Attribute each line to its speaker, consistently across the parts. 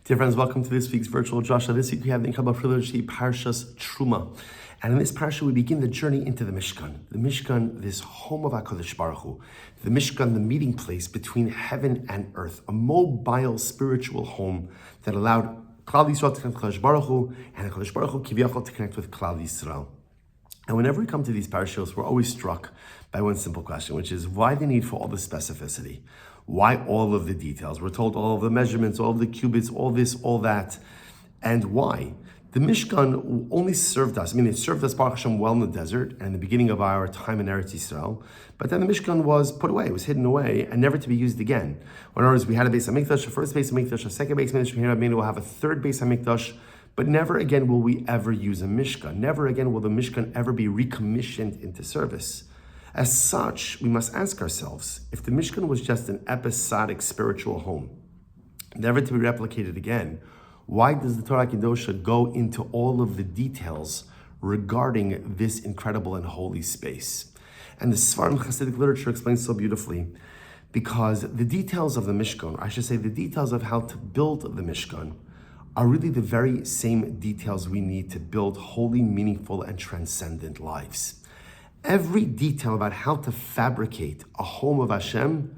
Speaker 1: Dear friends, welcome to this week's virtual Drasha. This week we have the incredible privilege to see Parshas Terumah. And in this parsha we begin the journey into the Mishkan. The Mishkan, this home of HaKadosh Baruch Hu. The Mishkan, the meeting place between heaven and earth. A mobile spiritual home that allowed Klal Yisrael to connect with HaKadosh Baruch Hu and HaKadosh Baruch Hu Kiviyachol to connect with Klal Yisrael. And whenever we come to these parashos, we're always struck by one simple question, which is why the need for all the specificity? Why all of the details? We're told all of the measurements, all of the cubits, all this, all that. And why? The Mishkan only served us, it served us, Baruch Hashem, well in the desert and in the beginning of our time in Eretz Yisrael. But then the Mishkan was put away, it was hidden away and never to be used again. In other words, we had a Beis HaMikdash, a first Beis HaMikdash, a second Beis HaMikdash, here we'll have a third Beis HaMikdash. But never again will we ever use a Mishkan. Never again will the Mishkan ever be recommissioned into service. As such, we must ask ourselves, if the Mishkan was just an episodic spiritual home, never to be replicated again, why does the Torah Kedosha go into all of the details regarding this incredible and holy space? And the Sfarim Hasidic literature explains so beautifully, because the details of the Mishkan, I should say the details of how to build the Mishkan, are really the very same details we need to build holy, meaningful, and transcendent lives. Every detail about how to fabricate a home of Hashem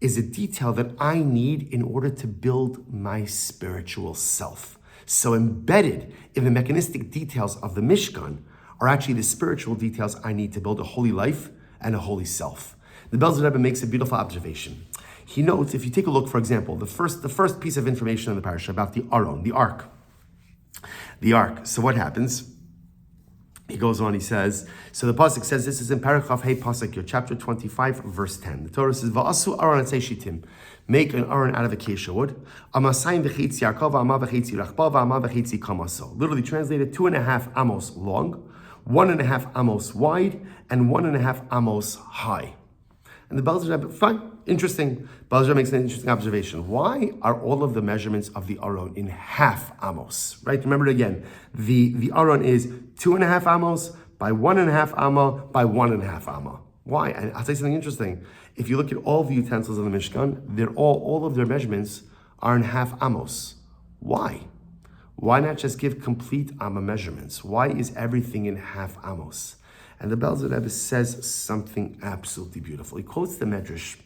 Speaker 1: is a detail that I need in order to build my spiritual self. So embedded in the mechanistic details of the Mishkan are actually the spiritual details I need to build a holy life and a holy self. The Belzer Rebbe makes a beautiful observation. He notes, if you take a look, for example, the first piece of information in the parasha about the Aron, the ark. The ark. So what happens? He goes on, he says, so the pasuk says, this is in Paragraph Hey Pasuk, chapter 25, verse 10. The Torah says, Va'asu Aron Shitim, make an Aron out of acacia wood. Amasayim v'chitzi Yaakov, Ama v'chitzi Rachba, Ama v'chitzi Kamaso. Literally translated 2.5 amos long, 1.5 amos wide, and 1.5 amos high. And the Belzer Rebbe, fine, interesting. Belzer Rebbe makes an interesting observation. Why are all of the measurements of the Aron in half amos? Right? Remember it again. The Aron is 2.5 amos by 1.5 amma by 1.5 amma. Why? And I'll tell you something interesting. If you look at all the utensils of the Mishkan, they're all of their measurements are in half amos. Why? Why not just give complete amma measurements? Why is everything in half amos? And the Belzer Rebbe says something absolutely beautiful. He quotes the Medrash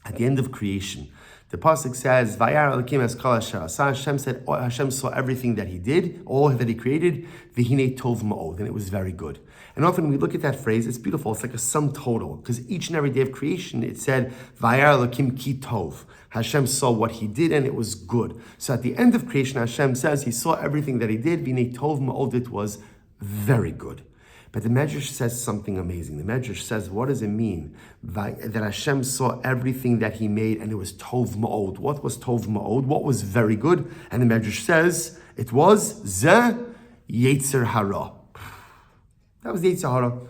Speaker 1: at the end of creation. The pasuk says, "Vayar Elokim es kol asher asa." Hashem said, Hashem saw everything that He did, all that He created. V'hinei tov ma'od, and it was very good. And often we look at that phrase, it's beautiful. It's like a sum total, because each and every day of creation, it said, "Vayar Elokim ki tov." Hashem saw what He did, and it was good. So at the end of creation, Hashem says He saw everything that He did. V'hinei tov ma'od, it was very good. But the Medrash says something amazing. The Medrash says, what does it mean that Hashem saw everything that He made and it was tov ma'od? What was tov ma'od? What was very good? And the Medrash says, it was ze yetzer hara. That was the yetzer hara.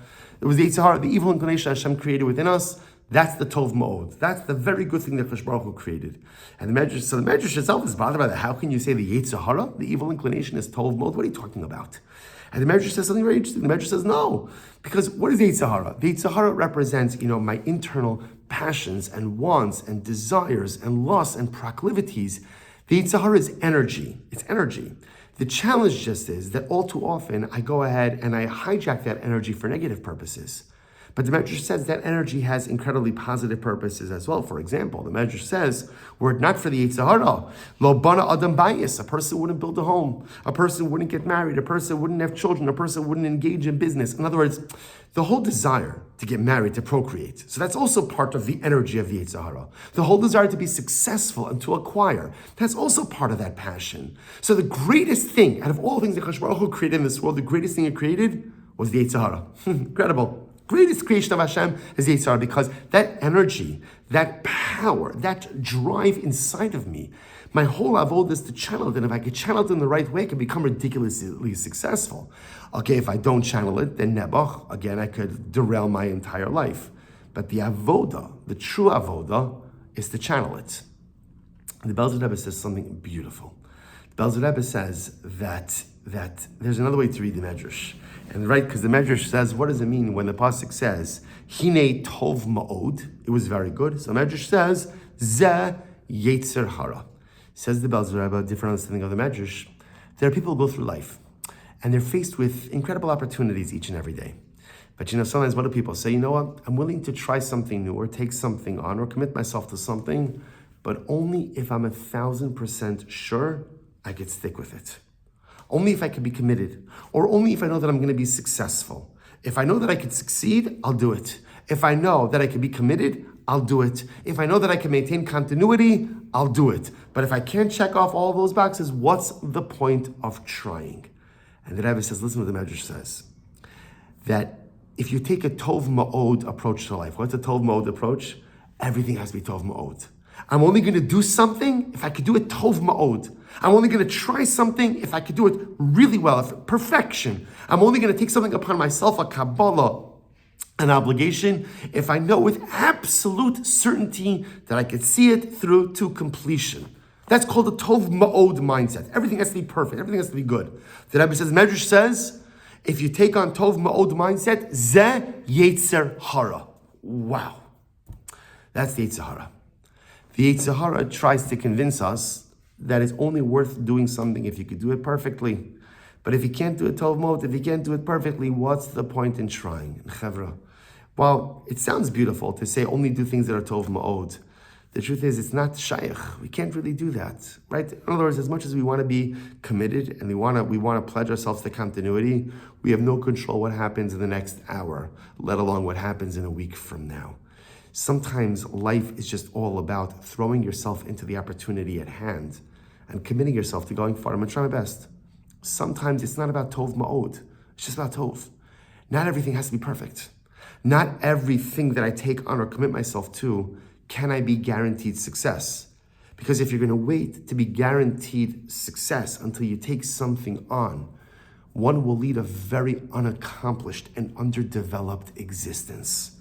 Speaker 1: It was the yetzer hara, the evil inclination Hashem created within us. That's the tov ma'od. That's the very good thing that HaKadosh Baruch Hu created. And the Medrash itself is bothered by that. How can you say the yetzer hara, the evil inclination, is tov ma'od? What are you talking about? And the Medrash says something very interesting. The Medrash says no, because what is the Yetzer Hara? The Yetzer Hara represents, my internal passions and wants and desires and lusts and proclivities. The Yetzer Hara is energy. It's energy. The challenge just is that all too often I go ahead and I hijack that energy for negative purposes. But the Medrash says that energy has incredibly positive purposes as well. For example, the Medrash says, were it not for the Yetzer Hara, lo bana adam bayis, a person wouldn't build a home, a person wouldn't get married, a person wouldn't have children, a person wouldn't engage in business. In other words, the whole desire to get married, to procreate. So that's also part of the energy of the Yetzer Hara. The whole desire to be successful and to acquire, that's also part of that passion. So the greatest thing, out of all things that HaKadosh Baruch Hu created in this world, the greatest thing He created was the Yetzer Hara. Incredible. Greatest creation of Hashem is Yetzer Hara, because that energy, that power, that drive inside of me, my whole avodah is to channel it, and if I could channel it in the right way, I could become ridiculously successful. Okay, if I don't channel it, then nebuch, again, I could derail my entire life. But the avodah, the true avodah, is to channel it. And the Belzer Rebbe says something beautiful. The Belzer Rebbe says that there's another way to read the Medrash. And right, because the Medrash says, what does it mean when the pasuk says, Hinei tov ma'od, it was very good. So the Medrash says, Ze yetzer hara. Says the Belzer about different understanding of the Medrash. There are people who go through life, and they're faced with incredible opportunities each and every day. But sometimes what do people say? You know what? I'm willing to try something new or take something on or commit myself to something, but only if I'm 1,000% sure I could stick with it. Only if I could be committed, or only if I know that I'm going to be successful. If I know that I could succeed, I'll do it. If I know that I can be committed, I'll do it. If I know that I can maintain continuity, I'll do it. But if I can't check off all those boxes, what's the point of trying? And the Rebbe says, listen to what the Medrash says, that if you take a Tov Ma'od approach to life, what's a Tov Ma'od approach? Everything has to be Tov Ma'od. I'm only going to do something if I could do it Tov Ma'od. I'm only going to try something if I could do it really well, perfection. I'm only going to take something upon myself, a Kabbalah, an obligation, if I know with absolute certainty that I could see it through to completion. That's called a Tov Ma'od mindset. Everything has to be perfect. Everything has to be good. The Rebbe says, Medrash says, if you take on Tov Ma'od mindset, Zeh Yetzer Hara. Wow. That's the Yetzer Hara. The Yetzer Hara tries to convince us that it's only worth doing something if you could do it perfectly. But if you can't do it Tov Ma'od, if you can't do it perfectly, what's the point in trying? Chevra. Well, it sounds beautiful to say only do things that are Tov Ma'od. The truth is, it's not shaykh. We can't really do that, right? In other words, as much as we want to be committed and we want to pledge ourselves to continuity, we have no control what happens in the next hour, let alone what happens in a week from now. Sometimes life is just all about throwing yourself into the opportunity at hand and committing yourself to going far. I'm going to try my best. Sometimes it's not about Tov Ma'od. It's just about Tov. Not everything has to be perfect. Not everything that I take on or commit myself to can I be guaranteed success. Because if you're going to wait to be guaranteed success until you take something on, one will lead a very unaccomplished and underdeveloped existence.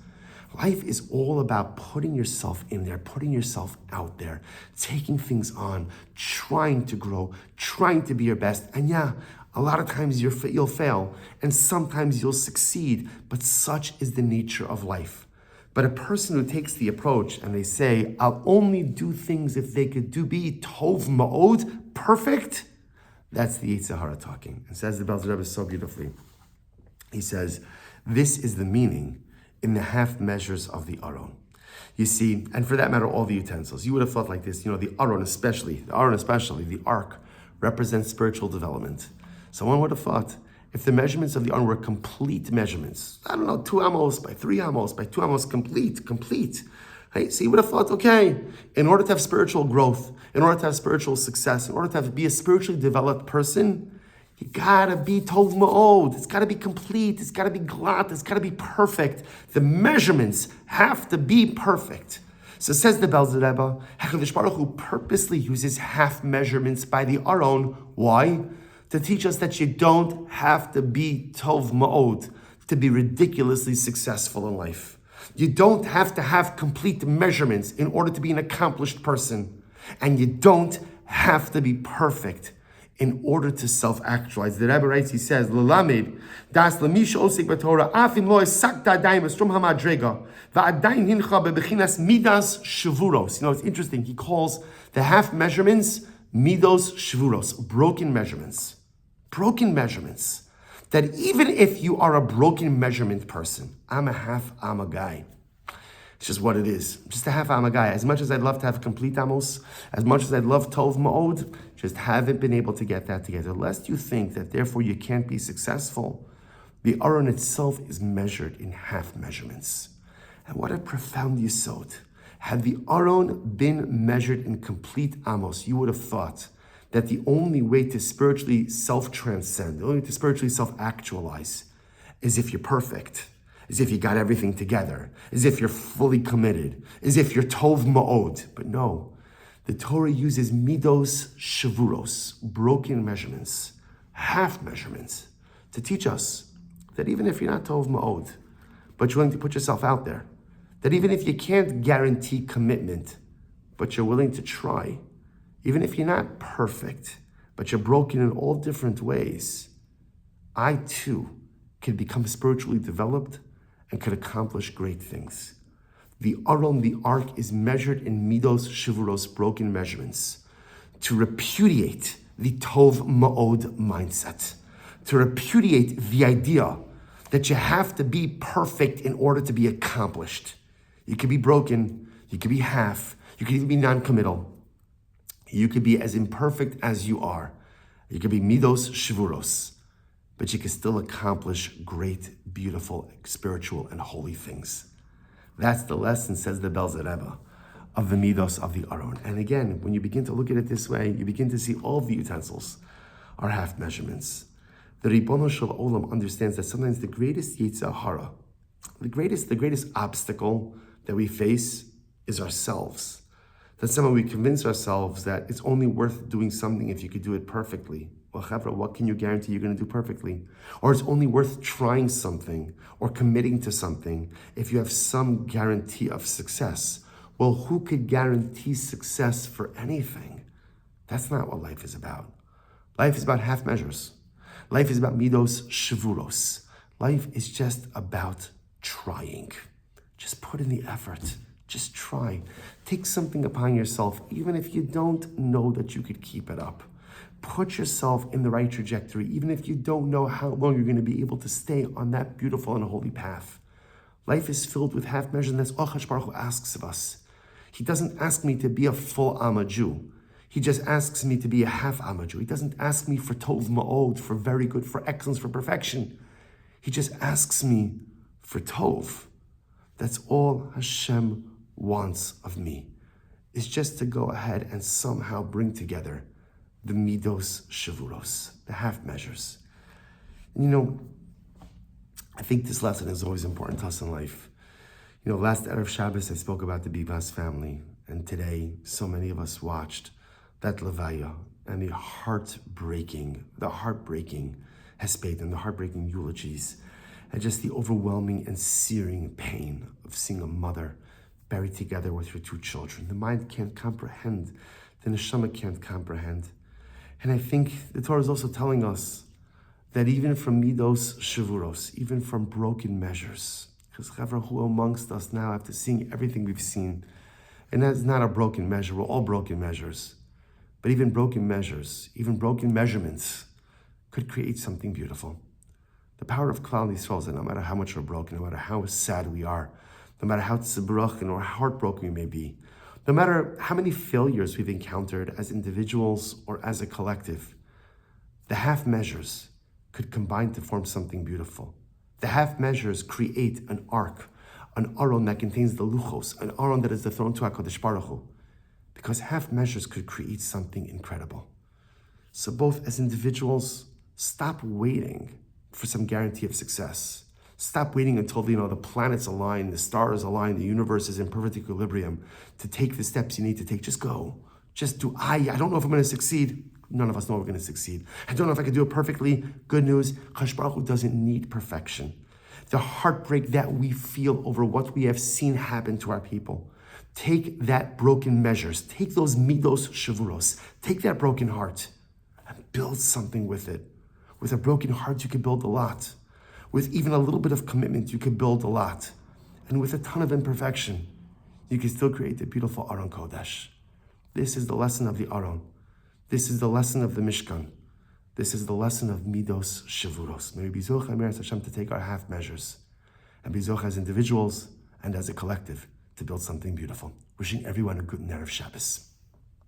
Speaker 1: Life is all about putting yourself in there, putting yourself out there, taking things on, trying to grow, trying to be your best. And yeah, a lot of times you'll fail, and sometimes you'll succeed, but such is the nature of life. But a person who takes the approach and they say, I'll only do things if they could be Tov Ma'od, perfect, that's the Yetzer Hara talking. And says the Belzer Rebbe so beautifully. He says, this is the meaning in the half measures of the Aron. You see, and for that matter, all the utensils. You would have thought like this, the Aron especially, the ark, represents spiritual development. Someone would have thought, if the measurements of the Aron were complete measurements, 2 amos by 3 amos by 2 amos, complete. Right? So you would have thought, okay, in order to have spiritual growth, in order to have spiritual success, in order to be a spiritually developed person, you gotta be Tov Ma'od. It's gotta be complete. It's gotta be glatt. It's gotta be perfect. The measurements have to be perfect. So says the Belzer Rebbe, HaKadosh Baruch Hu purposely uses half measurements by the Aron. Why? To teach us that you don't have to be Tov Ma'od to be ridiculously successful in life. You don't have to have complete measurements in order to be an accomplished person. And you don't have to be perfect in order to self-actualize. The Rebbe writes, he says, L'lamed, das l'mish osik b'Torah, afim lo esakta adayim estrom hamadrega, va'adayin hincha bebechinas midas shvuros. It's interesting. He calls the half measurements midos shvuros, broken measurements. Broken measurements. That even if you are a broken measurement person, I'm a guy. It's just what it is. Just a half amma guy. As much as I'd love to have complete amos, as much as I'd love Tov Ma'od, just haven't been able to get that together. Lest you think that therefore you can't be successful. The Aron itself is measured in half measurements. And what a profound yesod. Had the Aron been measured in complete amos, you would have thought that the only way to spiritually self-transcend, the only way to spiritually self-actualize is if you're perfect, is if you got everything together, is if you're fully committed, is if you're Tov Ma'od. But no, the Torah uses midos shavuros, broken measurements, half measurements, to teach us that even if you're not Tov Ma'od, but you're willing to put yourself out there, that even if you can't guarantee commitment, but you're willing to try, even if you're not perfect, but you're broken in all different ways, I too can become spiritually developed and could accomplish great things. The Aron, the ark, is measured in midos shivuros, broken measurements, to repudiate the Tov Ma'od mindset, to repudiate the idea that you have to be perfect in order to be accomplished. You could be broken, you could be half, you could even be non-committal. You could be as imperfect as you are. You could be midos shvuros, but you can still accomplish great, beautiful, spiritual, and holy things. That's the lesson, says the Belzer Rebbe, of the midos of the Aron. And again, when you begin to look at it this way, you begin to see all of the utensils are half measurements. The Ribono Shel Olam understands that sometimes the greatest Yetzer Hara, the greatest obstacle that we face is ourselves. That somehow we convince ourselves that it's only worth doing something if you could do it perfectly. Well, Chavra, what can you guarantee you're going to do perfectly? Or it's only worth trying something or committing to something if you have some guarantee of success. Well, who could guarantee success for anything? That's not what life is about. Life is about half measures. Life is about midos shvuros. Life is just about trying. Just put in the effort. Just try. Take something upon yourself, even if you don't know that you could keep it up. Put yourself in the right trajectory, even if you don't know how long you're going to be able to stay on that beautiful and holy path. Life is filled with half measures, and that's all Hakadosh Baruch Hu asks of us. He doesn't ask me to be a full Amma Jew. He just asks me to be a half Amma Jew. He doesn't ask me for Tov Ma'od, for very good, for excellence, for perfection. He just asks me for Tov. That's all Hashem wants of me, is just to go ahead and somehow bring together the midos shavuros, the half measures. And I think this lesson is always important to us in life. Last Erev Shabbos I spoke about the Bibas family, and today so many of us watched that Levaya and the heartbreaking hesped and the heartbreaking eulogies, and just the overwhelming and searing pain of seeing a mother buried together with her two children. The mind can't comprehend, the neshama can't comprehend. And I think the Torah is also telling us that even from midos shavuros, even from broken measures, because who amongst us now, after seeing everything we've seen, and that's not a broken measure, we're all broken measures, but even broken measures, even broken measurements could create something beautiful. The power of Klal Yisrael is that no matter how much we're broken, no matter how sad we are, no matter how tzibrochen or heartbroken we may be, no matter how many failures we've encountered as individuals or as a collective, the half measures could combine to form something beautiful. The half measures create an ark, an aron that contains the luchos, an aron that is the throne to HaKadosh Baruch Hu, because half measures could create something incredible. So both as individuals, stop waiting for some guarantee of success. Stop waiting until the planets align, the stars align, the universe is in perfect equilibrium to take the steps you need to take. Just go. Just do. I don't know if I'm going to succeed. None of us know we're going to succeed. I don't know if I can do it perfectly. Good news, Hakadosh Baruch Hu doesn't need perfection. The heartbreak that we feel over what we have seen happen to our people. Take that broken measures. Take those midos shavuros. Take that broken heart and build something with it. With a broken heart, you can build a lot. With even a little bit of commitment, you can build a lot. And with a ton of imperfection, you can still create a beautiful Aron Kodesh. This is the lesson of the Aron. This is the lesson of the Mishkan. This is the lesson of Midos Shavuros. May we be Zoch and Meretz Hashem to take our half measures and be Zoch as individuals and as a collective to build something beautiful. Wishing everyone a good Erev Shabbos.